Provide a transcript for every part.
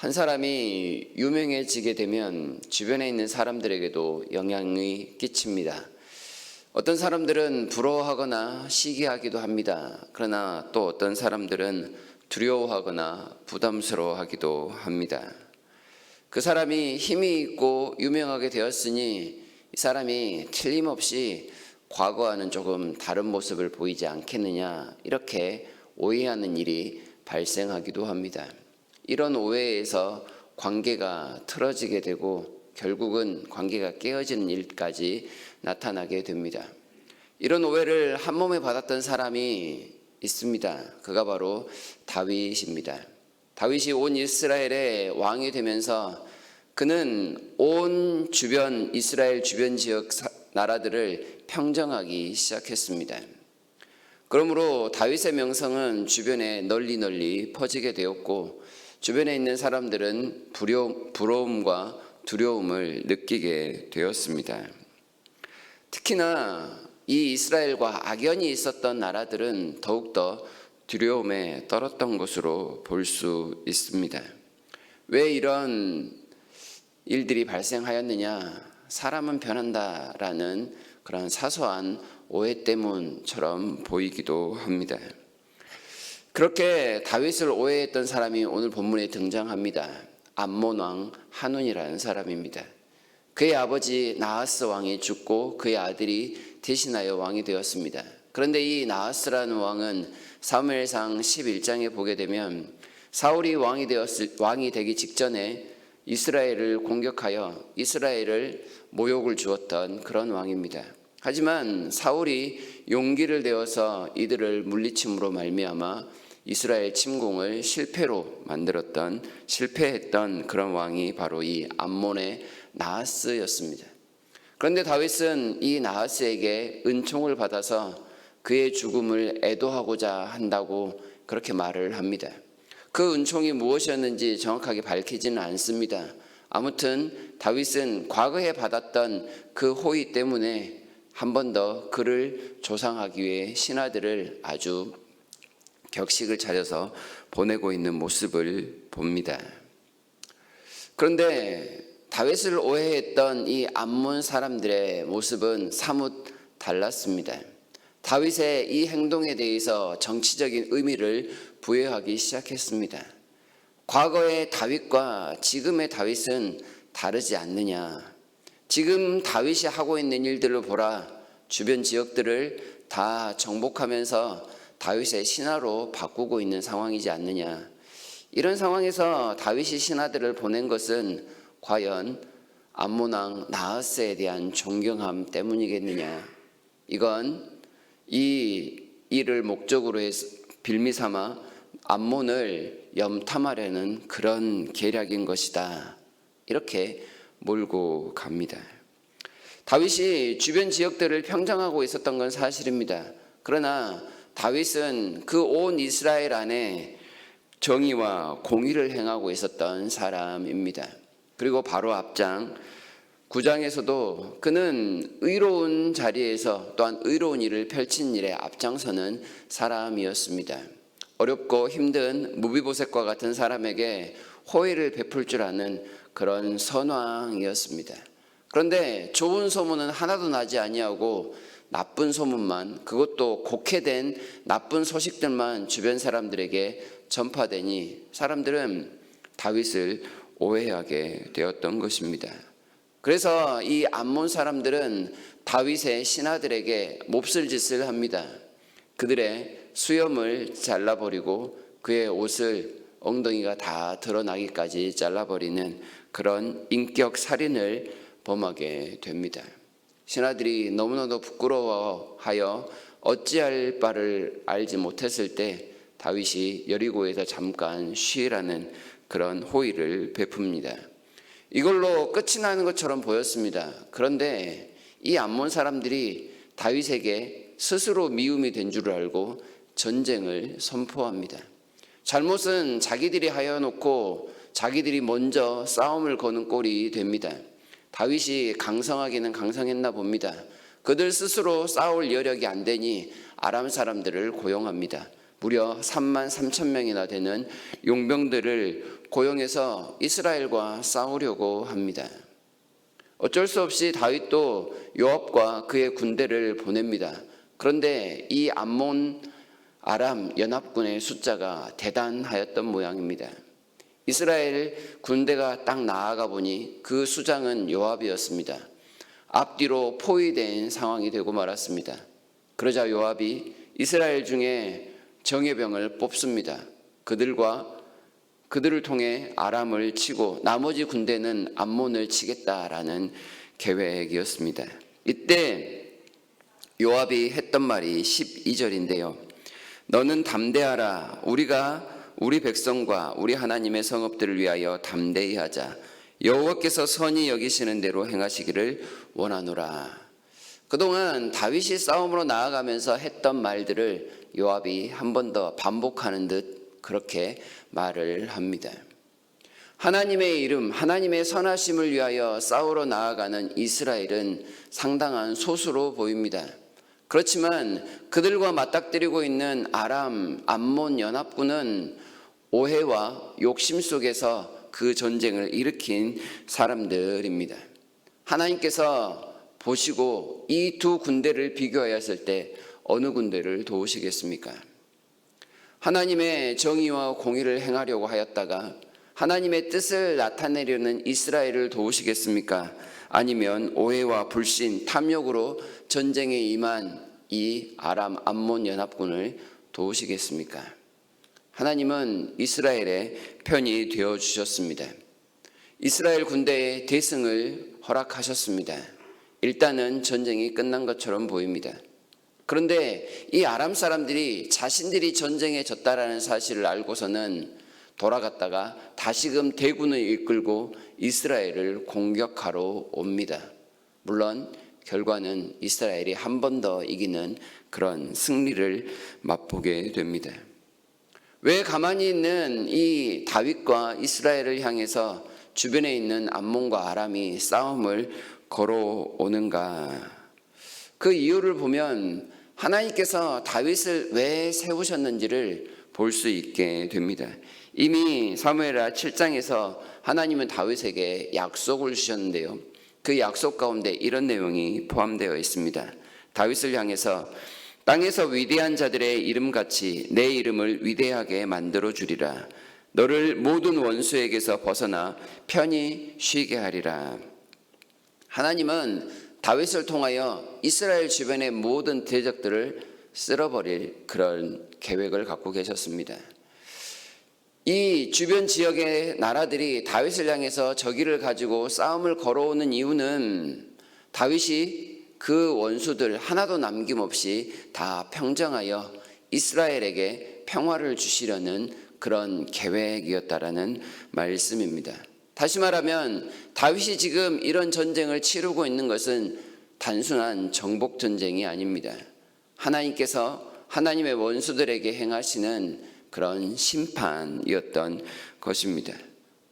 한 사람이 유명해지게 되면 주변에 있는 사람들에게도 영향이 끼칩니다. 어떤 사람들은 부러워하거나 시기하기도 합니다. 그러나 또 어떤 사람들은 두려워하거나 부담스러워하기도 합니다. 그 사람이 힘이 있고 유명하게 되었으니 이 사람이 틀림없이 과거와는 조금 다른 모습을 보이지 않겠느냐, 이렇게 오해하는 일이 발생하기도 합니다. 이런 오해에서 관계가 틀어지게 되고 결국은 관계가 깨어지는 일까지 나타나게 됩니다. 이런 오해를 한 몸에 받았던 사람이 있습니다. 그가 바로 다윗입니다. 다윗이 온 이스라엘의 왕이 되면서 그는 온 주변 이스라엘 주변 지역 나라들을 평정하기 시작했습니다. 그러므로 다윗의 명성은 주변에 널리 퍼지게 되었고 주변에 있는 사람들은 부러움과 두려움을 느끼게 되었습니다. 특히나 이 이스라엘과 악연이 있었던 나라들은 더욱더 두려움에 떨었던 것으로 볼 수 있습니다. 왜 이런 일들이 발생하였느냐? 사람은 변한다라는 그런 사소한 오해 때문처럼 보이기도 합니다. 그렇게 다윗을 오해했던 사람이 오늘 본문에 등장합니다. 암몬 왕 한운이라는 사람입니다. 그의 아버지 나하스 왕이 죽고 그의 아들이 대신하여 왕이 되었습니다. 그런데 이 나하스라는 왕은 사무엘상 11장에 보게 되면 사울이 왕이 되기 직전에 이스라엘을 공격하여 이스라엘을 모욕을 주었던 그런 왕입니다. 하지만 사울이 용기를 내어서 이들을 물리침으로 말미암아 이스라엘 침공을 실패했던 그런 왕이 바로 이 암몬의 나하스였습니다. 그런데 다윗은 이 나하스에게 은총을 받아서 그의 죽음을 애도하고자 한다고 그렇게 말을 합니다. 그 은총이 무엇이었는지 정확하게 밝히지는 않습니다. 아무튼 다윗은 과거에 받았던 그 호의 때문에 한 번 더 그를 조상하기 위해 신하들을 아주 격식을 차려서 보내고 있는 모습을 봅니다. 그런데 다윗을 오해했던 이 암몬 사람들의 모습은 사뭇 달랐습니다. 다윗의 이 행동에 대해서 정치적인 의미를 부여하기 시작했습니다. 과거의 다윗과 지금의 다윗은 다르지 않느냐. 지금 다윗이 하고 있는 일들을 보라. 주변 지역들을 다 정복하면서 다윗의 신하로 바꾸고 있는 상황이지 않느냐. 이런 상황에서 다윗이 신하들을 보낸 것은 과연 암몬 왕 나하스에 대한 존경함 때문이겠느냐. 이건 이 일을 목적으로 해서 빌미삼아 암몬을 염탐하려는 그런 계략인 것이다. 이렇게 몰고 갑니다. 다윗이 주변 지역들을 평정하고 있었던 건 사실입니다. 그러나 다윗은 그 온 이스라엘 안에 정의와 공의를 행하고 있었던 사람입니다. 그리고 바로 앞장 9장에서도 그는 의로운 자리에서 또한 의로운 일을 펼친 일에 앞장서는 사람이었습니다. 어렵고 힘든 무비보셋과 같은 사람에게 호의를 베풀 줄 아는 그런 선왕이었습니다. 그런데 좋은 소문은 하나도 나지 아니하고 나쁜 소문만, 그것도 곡해된 나쁜 소식들만 주변 사람들에게 전파되니 사람들은 다윗을 오해하게 되었던 것입니다. 그래서 이 암몬 사람들은 다윗의 신하들에게 몹쓸 짓을 합니다. 그들의 수염을 잘라버리고 그의 옷을 엉덩이가 다 드러나기까지 잘라버리는 그런 인격 살인을 범하게 됩니다. 신하들이 너무나도 부끄러워하여 어찌할 바를 알지 못했을 때 다윗이 여리고에서 잠깐 쉬라는 그런 호의를 베풉니다. 이걸로 끝이 나는 것처럼 보였습니다. 그런데 이 암몬 사람들이 다윗에게 스스로 미움이 된 줄 알고 전쟁을 선포합니다. 잘못은 자기들이 하여놓고 자기들이 먼저 싸움을 거는 꼴이 됩니다. 다윗이 강성하기는 강성했나 봅니다. 그들 스스로 싸울 여력이 안 되니 아람 사람들을 고용합니다. 무려 3만 3천 명이나 되는 용병들을 고용해서 이스라엘과 싸우려고 합니다. 어쩔 수 없이 다윗도 요압과 그의 군대를 보냅니다. 그런데 이 암몬 아람 연합군의 숫자가 대단하였던 모양입니다. 이스라엘 군대가 딱 나아가 보니 그 수장은 요압이었습니다. 앞뒤로 포위된 상황이 되고 말았습니다. 그러자 요압이 이스라엘 중에 정예병을 뽑습니다. 그들을 통해 아람을 치고 나머지 군대는 암몬을 치겠다라는 계획이었습니다. 이때 요압이 했던 말이 12절인데요. 너는 담대하라. 우리가 우리 백성과 우리 하나님의 성읍들을 위하여 담대히 하자. 여호와께서 선히 여기시는 대로 행하시기를 원하노라. 그동안 다윗이 싸움으로 나아가면서 했던 말들을 요압이 한 번 더 반복하는 듯 그렇게 말을 합니다. 하나님의 이름, 하나님의 선하심을 위하여 싸우러 나아가는 이스라엘은 상당한 소수로 보입니다. 그렇지만 그들과 맞닥뜨리고 있는 암몬 연합군은 오해와 욕심 속에서 그 전쟁을 일으킨 사람들입니다. 하나님께서 보시고 이 두 군대를 비교하였을 때 어느 군대를 도우시겠습니까? 하나님의 정의와 공의를 행하려고 하였다가 하나님의 뜻을 나타내려는 이스라엘을 도우시겠습니까? 아니면 오해와 불신, 탐욕으로 전쟁에 임한 이 암몬 연합군을 도우시겠습니까? 하나님은 이스라엘의 편이 되어 주셨습니다. 이스라엘 군대의 대승을 허락하셨습니다. 일단은 전쟁이 끝난 것처럼 보입니다. 그런데 이 아람 사람들이 자신들이 전쟁에 졌다라는 사실을 알고서는 돌아갔다가 다시금 대군을 이끌고 이스라엘을 공격하러 옵니다. 물론 결과는 이스라엘이 한 번 더 이기는 그런 승리를 맛보게 됩니다. 왜 가만히 있는 이 다윗과 이스라엘을 향해서 주변에 있는 암몬과 아람이 싸움을 걸어오는가? 그 이유를 보면 하나님께서 다윗을 왜 세우셨는지를 볼 수 있게 됩니다. 이미 사무엘하 7장에서 하나님은 다윗에게 약속을 주셨는데요. 그 약속 가운데 이런 내용이 포함되어 있습니다. 다윗을 향해서 땅에서 위대한 자들의 이름같이 내 이름을 위대하게 만들어 주리라. 너를 모든 원수에게서 벗어나 편히 쉬게 하리라. 하나님은 다윗을 통하여 이스라엘 주변의 모든 대적들을 쓸어버릴 그런 계획을 갖고 계셨습니다. 이 주변 지역의 나라들이 다윗을 향해서 적의를 가지고 싸움을 걸어오는 이유는 다윗이 그 원수들 하나도 남김없이 다 평정하여 이스라엘에게 평화를 주시려는 그런 계획이었다라는 말씀입니다. 다시 말하면 다윗이 지금 이런 전쟁을 치르고 있는 것은 단순한 정복 전쟁이 아닙니다. 하나님께서 하나님의 원수들에게 행하시는 그런 심판이었던 것입니다.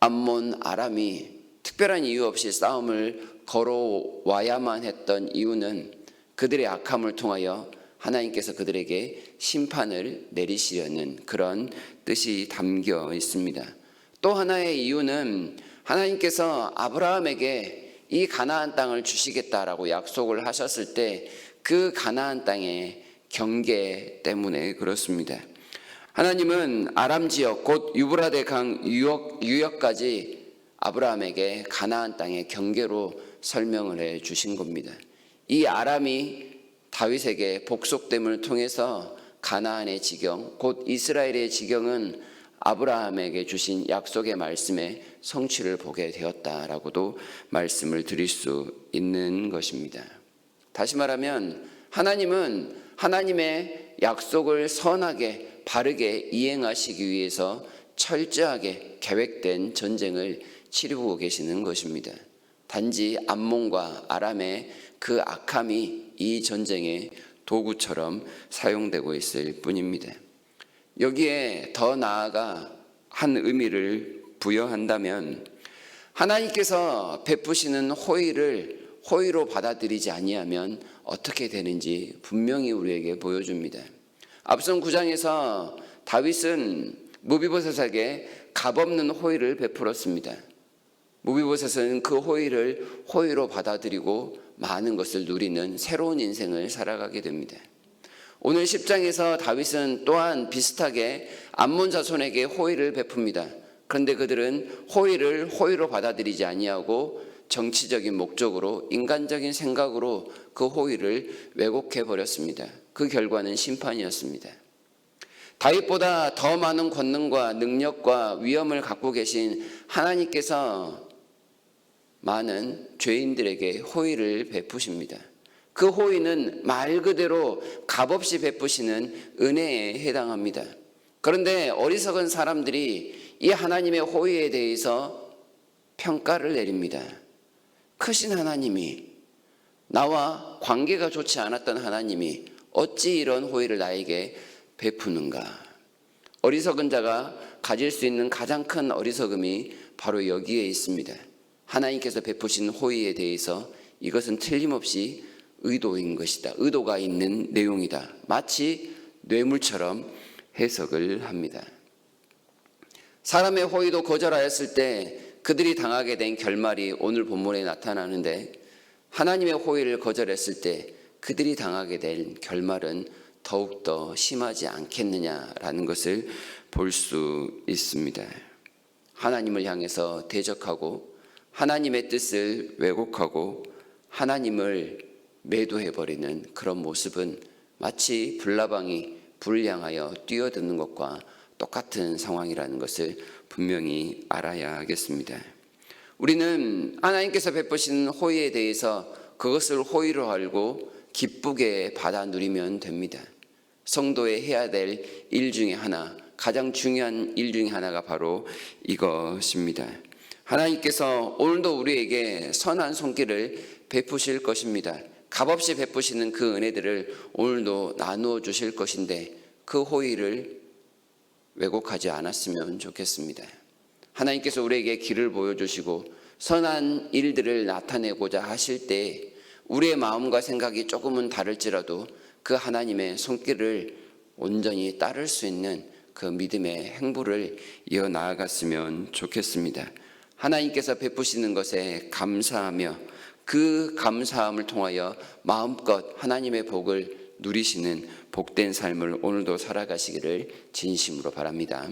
암몬 아람이 특별한 이유 없이 싸움을 걸어와야만 했던 이유는 그들의 악함을 통하여 하나님께서 그들에게 심판을 내리시려는 그런 뜻이 담겨 있습니다. 또 하나의 이유는 하나님께서 아브라함에게 이 가나안 땅을 주시겠다라고 약속을 하셨을 때 그 가나안 땅의 경계 때문에 그렇습니다. 하나님은 아람 지역 곧 유브라데 강 유역까지 아브라함에게 가나안 땅의 경계로 설명을 해 주신 겁니다. 이 아람이 다윗에게 복속됨을 통해서 가나안의 지경 곧 이스라엘의 지경은 아브라함에게 주신 약속의 말씀에 성취를 보게 되었다라고도 말씀을 드릴 수 있는 것입니다. 다시 말하면 하나님은 하나님의 약속을 선하게 바르게 이행하시기 위해서 철저하게 계획된 전쟁을 치르고 계시는 것입니다. 단지 암몬과 아람의 그 악함이 이 전쟁의 도구처럼 사용되고 있을 뿐입니다. 여기에 더 나아가 한 의미를 부여한다면 하나님께서 베푸시는 호의로 받아들이지 아니하면 어떻게 되는지 분명히 우리에게 보여줍니다. 앞선 9장에서 다윗은 무비보셋에게 값없는 호의를 베풀었습니다. 무비보셋은 그 호의를 호의로 받아들이고 많은 것을 누리는 새로운 인생을 살아가게 됩니다. 오늘 10장에서 다윗은 또한 비슷하게 암몬 자손에게 호의를 베풉니다. 그런데 그들은 호의를 호의로 받아들이지 아니하고 정치적인 목적으로 인간적인 생각으로 그 호의를 왜곡해 버렸습니다. 그 결과는 심판이었습니다. 다윗보다 더 많은 권능과 능력과 위엄을 갖고 계신 하나님께서 많은 죄인들에게 호의를 베푸십니다. 그 호의는 말 그대로 값없이 베푸시는 은혜에 해당합니다. 그런데 어리석은 사람들이 이 하나님의 호의에 대해서 평가를 내립니다. 크신 하나님이, 나와 관계가 좋지 않았던 하나님이 어찌 이런 호의를 나에게 베푸는가? 어리석은 자가 가질 수 있는 가장 큰 어리석음이 바로 여기에 있습니다. 하나님께서 베푸신 호의에 대해서 이것은 틀림없이 의도인 것이다. 의도가 있는 내용이다. 마치 뇌물처럼 해석을 합니다. 사람의 호의도 거절하였을 때 그들이 당하게 된 결말이 오늘 본문에 나타나는데, 하나님의 호의를 거절했을 때 그들이 당하게 된 결말은 더욱더 심하지 않겠느냐라는 것을 볼 수 있습니다. 하나님을 향해서 대적하고 하나님의 뜻을 왜곡하고 하나님을 매도해버리는 그런 모습은 마치 불나방이 불을 향하여 뛰어드는 것과 똑같은 상황이라는 것을 분명히 알아야 하겠습니다. 우리는 하나님께서 베푸신 호의에 대해서 그것을 호의로 알고 기쁘게 받아 누리면 됩니다. 성도의 해야 될 일 중에 하나, 가장 중요한 일 중에 하나가 바로 이것입니다. 하나님께서 오늘도 우리에게 선한 손길을 베푸실 것입니다. 값없이 베푸시는 그 은혜들을 오늘도 나누어 주실 것인데 그 호의를 왜곡하지 않았으면 좋겠습니다. 하나님께서 우리에게 길을 보여주시고 선한 일들을 나타내고자 하실 때 우리의 마음과 생각이 조금은 다를지라도 그 하나님의 손길을 온전히 따를 수 있는 그 믿음의 행보를 이어나아갔으면 좋겠습니다. 하나님께서 베푸시는 것에 감사하며 그 감사함을 통하여 마음껏 하나님의 복을 누리시는 복된 삶을 오늘도 살아가시기를 진심으로 바랍니다.